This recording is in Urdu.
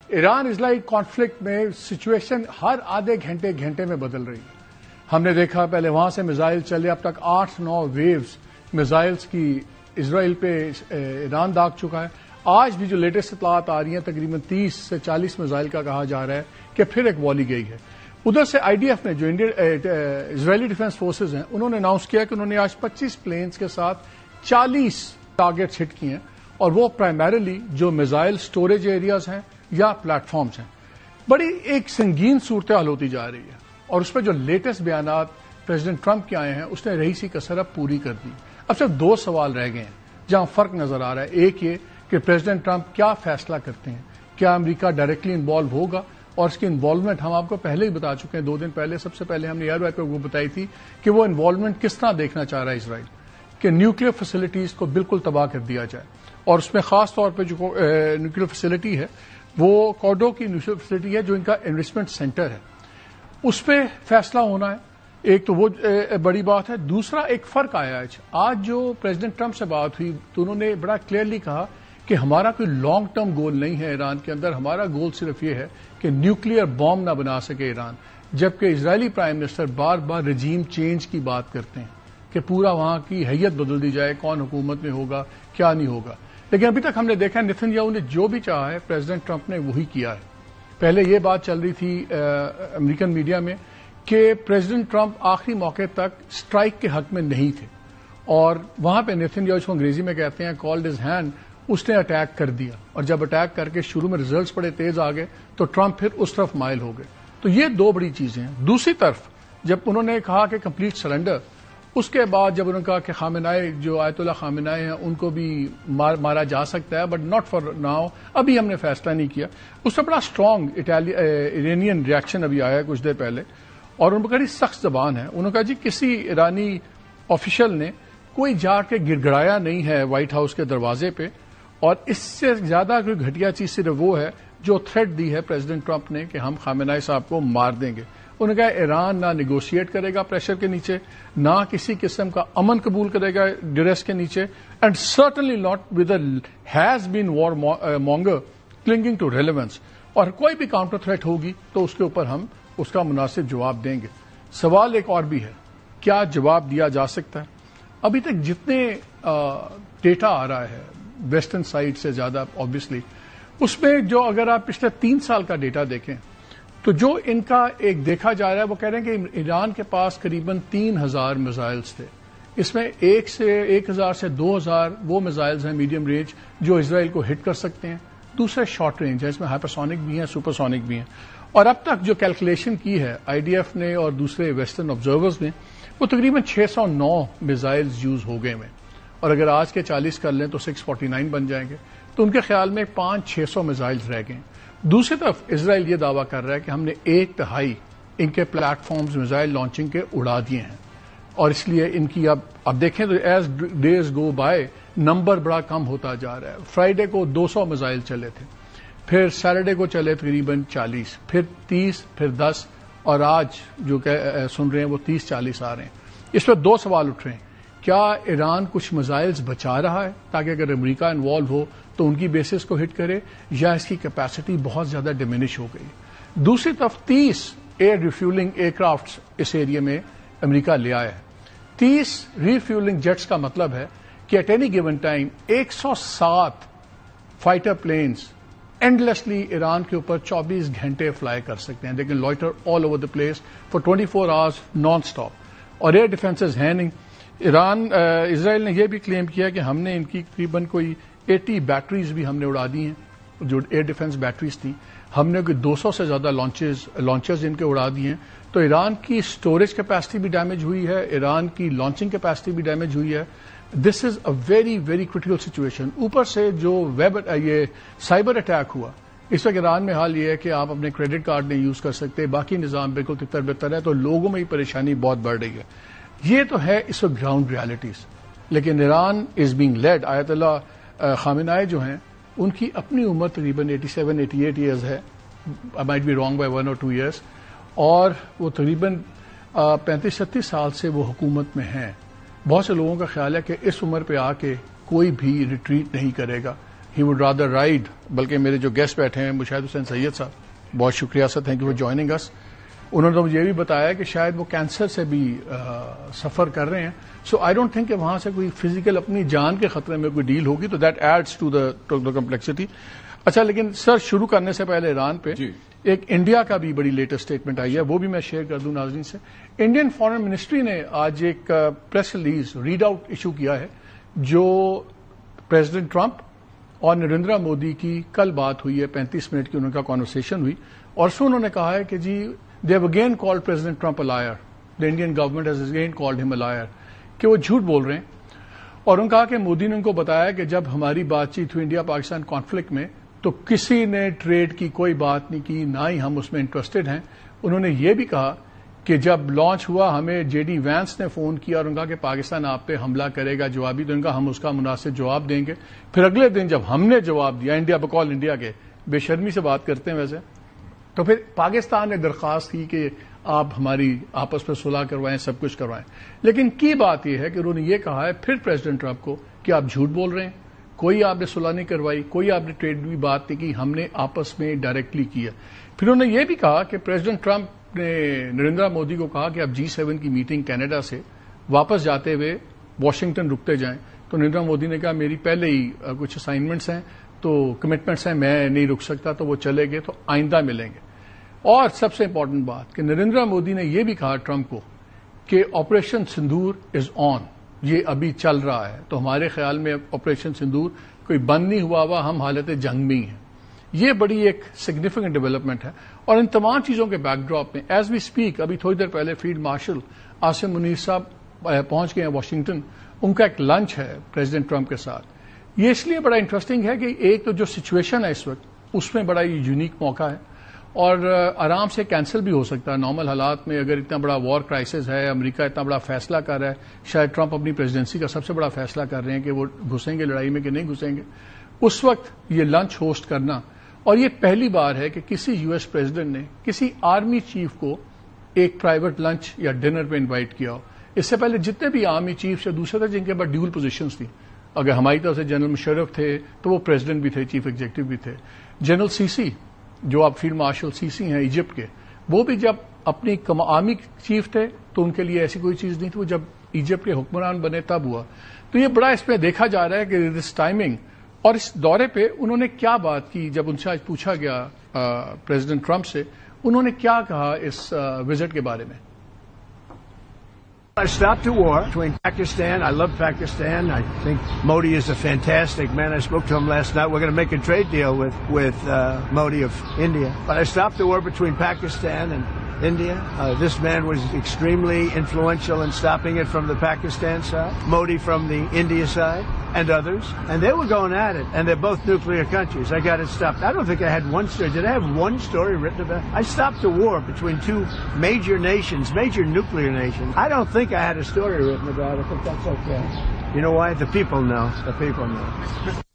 ایران اسرائیل کانفلکٹ میں سچویشن ہر آدھے گھنٹے میں بدل رہی ہے. ہم نے دیکھا پہلے وہاں سے میزائل چلے، اب تک 8-9 ویوز میزائلز کی اسرائیل پہ ایران داغ چکا ہے. آج بھی جو لیٹسٹ اطلاعات آ رہی ہیں تقریباً 30 سے 40 میزائل کا کہا جا رہا ہے کہ پھر ایک والی گئی ہے. ادھر سے IDF نے جو اسرائیلی ڈیفنس فورسز ہیں انہوں نے اناؤنس کیا کہ انہوں نے آج 25 پلینز کے ساتھ 40 ٹارگیٹس ہٹ کیے ہیں، اور وہ پرائمریلی جو میزائل سٹوریج ایریاز ہیں یا پلیٹ فارمز ہیں. بڑی ایک سنگین صورتحال ہوتی جا رہی ہے، اور اس پہ جو لیٹسٹ بیانات پریزیڈنٹ ٹرمپ کے آئے ہیں اس نے رئیسی کسر اب پوری کر دی. اب صرف 2 سوال رہ گئے ہیں جہاں فرق نظر آ رہا ہے. ایک یہ کہ پریزیڈنٹ ٹرمپ کیا فیصلہ کرتے ہیں، کیا امریکہ ڈائریکٹلی انوالو ہوگا، اور اس کی انوالومنٹ ہم آپ کو پہلے ہی بتا چکے ہیں 2 دن پہلے. سب سے پہلے ہم نے ایئر ویب پہ وہ بتائی تھی کہ وہ انوالومنٹ کس طرح دیکھنا چاہ رہا ہے اسرائیل، کہ نیوکلیر فیسلٹیز کو بالکل تباہ کر دیا جائے، اور اس میں خاص طور پہ جو نیوکلیر فیسلٹی ہے وہ کوڈو کی نیوکلیر فیسلٹی ہے جو ان کا انویسٹمنٹ سینٹر ہے، اس پہ فیصلہ ہونا ہے. ایک تو وہ بڑی بات ہے. دوسرا ایک فرق آیا ہے آج جو پریزیڈنٹ ٹرمپ سے بات ہوئی تو انہوں نے بڑا کلیئرلی کہا کہ ہمارا کوئی لانگ ٹرم گول نہیں ہے ایران کے اندر، ہمارا گول صرف یہ ہے کہ نیوکلیر بام نہ بنا سکے ایران. جبکہ اسرائیلی پرائم منسٹر بار بار رجیم چینج کی بات کرتے ہیں کہ پورا وہاں کی حیت بدل دی جائے، کون حکومت میں ہوگا کیا نہیں ہوگا. لیکن ابھی تک ہم نے دیکھا نیتن یاہو نے جو بھی چاہا ہے پریزیڈنٹ ٹرمپ نے وہی کیا ہے. پہلے یہ بات چل رہی تھی امریکن میڈیا میں کہ پریزیڈنٹ ٹرمپ آخری موقع تک اسٹرائک کے حق میں نہیں تھے، اور وہاں پہ نیتن یاہو کو انگریزی میں کہتے ہیں کالڈ ہز ہینڈ، اس نے اٹیک کر دیا. اور جب اٹیک کر کے شروع میں ریزلٹس بڑے تیز آ گئے تو ٹرمپ پھر اس طرف مائل ہو گئے. تو یہ 2 بڑی چیزیں ہیں. دوسری طرف جب انہوں نے کہا کہ کمپلیٹ سرنڈر، اس کے بعد جب انہوں نے کہا کہ خامنائی جو آیت اللہ خامنائی ہیں ان کو بھی مارا جا سکتا ہے بٹ ناٹ فار ناؤ، ابھی ہم نے فیصلہ نہیں کیا. اس سے بڑا اسٹرانگ ایرانین ریئیکشن ابھی آیا ہے کچھ دیر پہلے، اور ان پر بڑی سخت زبان ہے. انہوں نے کہا جی کسی ایرانی آفیشل نے کوئی جا کے گڑگڑایا نہیں ہے وائٹ ہاؤس کے دروازے پہ، اور اس سے زیادہ کوئی گھٹیا چیز صرف وہ ہے جو تھریٹ دی ہے پریزیڈنٹ ٹرمپ نے کہ ہم خامنائی صاحب کو مار دیں گے. انہوں نے کہا ایران نہ نیگوشیٹ کرے گا پریشر کے نیچے، نہ کسی قسم کا امن قبول کرے گا ڈریس کے نیچے، and certainly not with has been warmonger clinging to relevance. اور کوئی بھی کاؤنٹر تھریٹ ہوگی تو اس کے اوپر ہم اس کا مناسب جواب دیں گے. سوال ایک اور بھی ہے، کیا جواب دیا جا سکتا ہے؟ ابھی تک جتنے ڈیٹا آ رہا ہے ویسٹرن سائڈ سے زیادہ آبویسلی، اس میں جو اگر آپ پچھلے 3 سال کا ڈیٹا دیکھیں تو جو ان کا ایک دیکھا جا رہا ہے وہ کہہ رہے ہیں کہ ایران کے پاس قریباً 3000 میزائلز تھے. اس میں 1000 سے 2000 وہ میزائلز ہیں میڈیم رینج جو اسرائیل کو ہٹ کر سکتے ہیں، دوسرے شارٹ رینج ہیں، اس میں ہائپرسونک بھی ہیں سپرسونک بھی ہیں. اور اب تک جو کیلکولیشن کی ہے IDF نے اور دوسرے ویسٹرن آبزرورز نے، وہ تقریباً 609 میزائلز یوز ہو گئے ہیں، اور اگر آج کے 40 کر لیں تو 649 بن جائیں گے. تو ان کے خیال میں 500-600 میزائلز رہ گئے. دوسری طرف اسرائیل یہ دعویٰ کر رہا ہے کہ ہم نے 1/3 ان کے پلیٹ فارمز میزائل لانچنگ کے اڑا دیے ہیں، اور اس لیے ان کی اب دیکھیں تو as days go by number بڑا کم ہوتا جا رہا ہے. فرائیڈے کو 200 میزائل چلے تھے، پھر سیٹرڈے کو چلے تقریباً 40، پھر 30، پھر 10، اور آج جو سن رہے ہیں وہ 30-40 آ رہے ہیں. اس پہ 2 سوال اٹھ رہے ہیں. کیا ایران کچھ میزائلز بچا رہا ہے تاکہ اگر امریکہ انوالو ہو تو ان کی بیسز کو ہٹ کرے، یا اس کی کیپیسٹی بہت زیادہ ڈیمینش ہو گئی؟ دوسری طرف 30 ایئر ریفیولنگ ایئر کرافٹس اس ایریا میں امریکہ لے آیا ہے. 30 ریفیولنگ جیٹس کا مطلب ہے کہ at any given time 107 fighter planes endlessly Iran کے اوپر 24 گھنٹے فلائی کر سکتے ہیں. They can loiter all over the place for 24 hours nonstop. اور ایئر ڈیفینسز ہیں نہیں. اسرائیل نے یہ بھی کلیم کیا کہ ہم نے ان کی تقریباً کوئی 80 بیٹریز بھی ہم نے اڑا دی ہیں جو ایئر ڈیفینس بیٹریز تھیں. ہم نے کوئی 200 سے زیادہ لانچرز ان کے اڑا دیے ہیں. تو ایران کی سٹوریج کیپیسٹی بھی ڈیمیج ہوئی ہے، ایران کی لانچنگ کیپیسٹی بھی ڈیمیج ہوئی ہے. This is a very very critical situation. اوپر سے جو یہ سائبر اٹیک ہوا، اس وقت ایران میں حال یہ ہے کہ آپ اپنے کریڈٹ کارڈ نہیں یوز کر سکتے، باقی نظام بالکل تتر بتر ہے، تو لوگوں میں ہی پریشانی بہت بڑھ رہی ہے. یہ تو ہے اس وقت گراؤنڈ ریالٹیز. لیکن ایران از بینگ لیڈ. آیت اللہ خامنائی جو ہیں ان کی اپنی عمر تقریباً 87-88 ایئرز ہے، I might be wrong by 1 or 2 years، اور وہ تقریباً 35-36 سال سے وہ حکومت میں ہیں. بہت سے لوگوں کا خیال ہے کہ اس عمر پہ آ کے کوئی بھی ریٹریٹ نہیں کرے گا. He would rather ride. بلکہ میرے جو گیسٹ بیٹھے ہیں مشاہد حسین سید صاحب، بہت شکریہ سر، تھینک یو فار جوائننگ اس. انہوں نے تو مجھے یہ بھی بتایا کہ شاید وہ کینسر سے بھی سفر کر رہے ہیں. سو آئی ڈونٹ تھنک کہ وہاں سے کوئی فزیکل اپنی جان کے خطرے میں کوئی ڈیل ہوگی، تو that adds to the complexity. اچھا، لیکن سر شروع کرنے سے پہلے ایران پہ ایک انڈیا کا بھی بڑی لیٹسٹ اسٹیٹمنٹ آئی ہے، وہ بھی میں شیئر کر دوں ناظرین سے. انڈین فارن منسٹری نے آج ایک press release read out issue کیا ہے، جو پریزیڈنٹ ٹرمپ اور نریندر مودی کی کل بات ہوئی ہے، 35 منٹ کی ان کا کانورسیشن ہوئی، اور اس میں انہوں نے کہا ہے کہ جی they have again called President Trump a liar. The Indian government has again called him a liar. کہ وہ جھوٹ بول رہے ہیں. اور انہوں نے کہا کہ مودی نے ان کو بتایا کہ جب ہماری بات چیت ہوئی انڈیا پاکستان کانفلکٹ میں تو کسی نے ٹریڈ کی کوئی بات نہیں کی، نہ ہی ہم اس میں انٹرسٹڈ ہیں. انہوں نے یہ بھی کہا کہ جب لانچ ہوا ہمیں جے ڈی وینس نے فون کیا اور انہوں نے کہا کہ پاکستان آپ پہ حملہ کرے گا جوابی، تو ان کا ہم اس کا مناسب جواب دیں گے. پھر اگلے دن جب ہم نے جواب دیا، انڈیا بقول انڈیا کے بے شرمی سے بات کرتے ہیں ویسے، تو پھر پاکستان نے درخواست کی کہ آپ ہماری آپس میں صلح کروائیں، سب کچھ کروائیں. لیکن کی بات یہ ہے کہ انہوں نے یہ کہا ہے پھر پریزیڈنٹ ٹرمپ کو کہ آپ جھوٹ بول رہے ہیں، کوئی آپ نے صلح نہیں کروائی، کوئی آپ نے ٹریڈ کی بات نہیں کی، ہم نے آپس میں ڈائریکٹلی کیا. پھر انہوں نے یہ بھی کہا کہ پریزیڈنٹ ٹرمپ نے نریندر مودی کو کہا کہ آپ G7 کی میٹنگ کینیڈا سے واپس جاتے ہوئے واشنگٹن رکتے جائیں. تو نریندر مودی نے کہا میری پہلے ہی کچھ اسائنمنٹس ہیں، تو کمٹمنٹس ہیں، میں نہیں رک سکتا، تو وہ چلے گئے، تو آئندہ ملیں گے. اور سب سے امپورٹنٹ بات کہ نریندر مودی نے یہ بھی کہا ٹرمپ کو کہ آپریشن سندور از آن، یہ ابھی چل رہا ہے. تو ہمارے خیال میں آپریشن سندور کوئی بند نہیں ہوا، ہم حالت جنگ میں ہی ہیں. یہ بڑی ایک سگنیفیکنٹ ڈیولپمنٹ ہے. اور ان تمام چیزوں کے بیک ڈراپ میں ایز وی اسپیک ابھی تھوڑی دیر پہلے فیلڈ مارشل عاصم منیر صاحب پہنچ گئے ہیں واشنگٹن. ان کا ایک لنچ ہے پریزیڈنٹ ٹرمپ کے ساتھ. یہ اس لیے بڑا انٹرسٹنگ ہے کہ ایک تو جو سچویشن ہے اس وقت اس میں بڑا یونیک موقع ہے، اور آرام سے کینسل بھی ہو سکتا ہے. نارمل حالات میں اگر اتنا بڑا وار کرائسس ہے، امریکہ اتنا بڑا فیصلہ کر رہا ہے، شاید ٹرمپ اپنی پریزیڈنسی کا سب سے بڑا فیصلہ کر رہے ہیں کہ وہ گھسیں گے لڑائی میں کہ نہیں گھسیں گے، اس وقت یہ لنچ ہوسٹ کرنا. اور یہ پہلی بار ہے کہ کسی یو ایس پریزیڈنٹ نے کسی آرمی چیف کو ایک پرائیویٹ لنچ یا ڈنر پہ انوائٹ کیا ہو. اس سے پہلے جتنے بھی آرمی چیفس یا دوسرے تھے جن کے پاس ڈیول پوزیشنز تھیں، اگر ہماری طرف سے جنرل مشرف تھے تو وہ پریزیڈنٹ بھی تھے، چیف ایگزیکٹو بھی تھے. جنرل سی جو آپ فیلڈ مارشل سی ہیں ایجپٹ کے، وہ بھی جب اپنی آرمی چیف تھے تو ان کے لیے ایسی کوئی چیز نہیں تھی، وہ جب ایجپٹ کے حکمران بنے تب ہوا. تو یہ بڑا اس میں دیکھا جا رہا ہے کہ دس ٹائمنگ. اور اس دورے پہ انہوں نے کیا بات کی، جب ان سے آج پوچھا گیا پریزیڈنٹ ٹرمپ سے، انہوں نے کیا کہا اس وزٹ کے بارے میں. I stopped a war between Pakistan. I love Pakistan. I think Modi is a fantastic man. I spoke to him last night. We're going to make a trade deal with Modi of India. But I stopped the war between Pakistan and India. This man was extremely influential in stopping it from the Pakistan side, Modi from the India side, and others. And they were going at it. And they're both nuclear countries. I got it stopped. I don't think I had one story. Did I have one story written about it? I stopped a war between two major nations, major nuclear nations. I don't think I had a story written about it, but that's okay. You know why? The people know. The people know.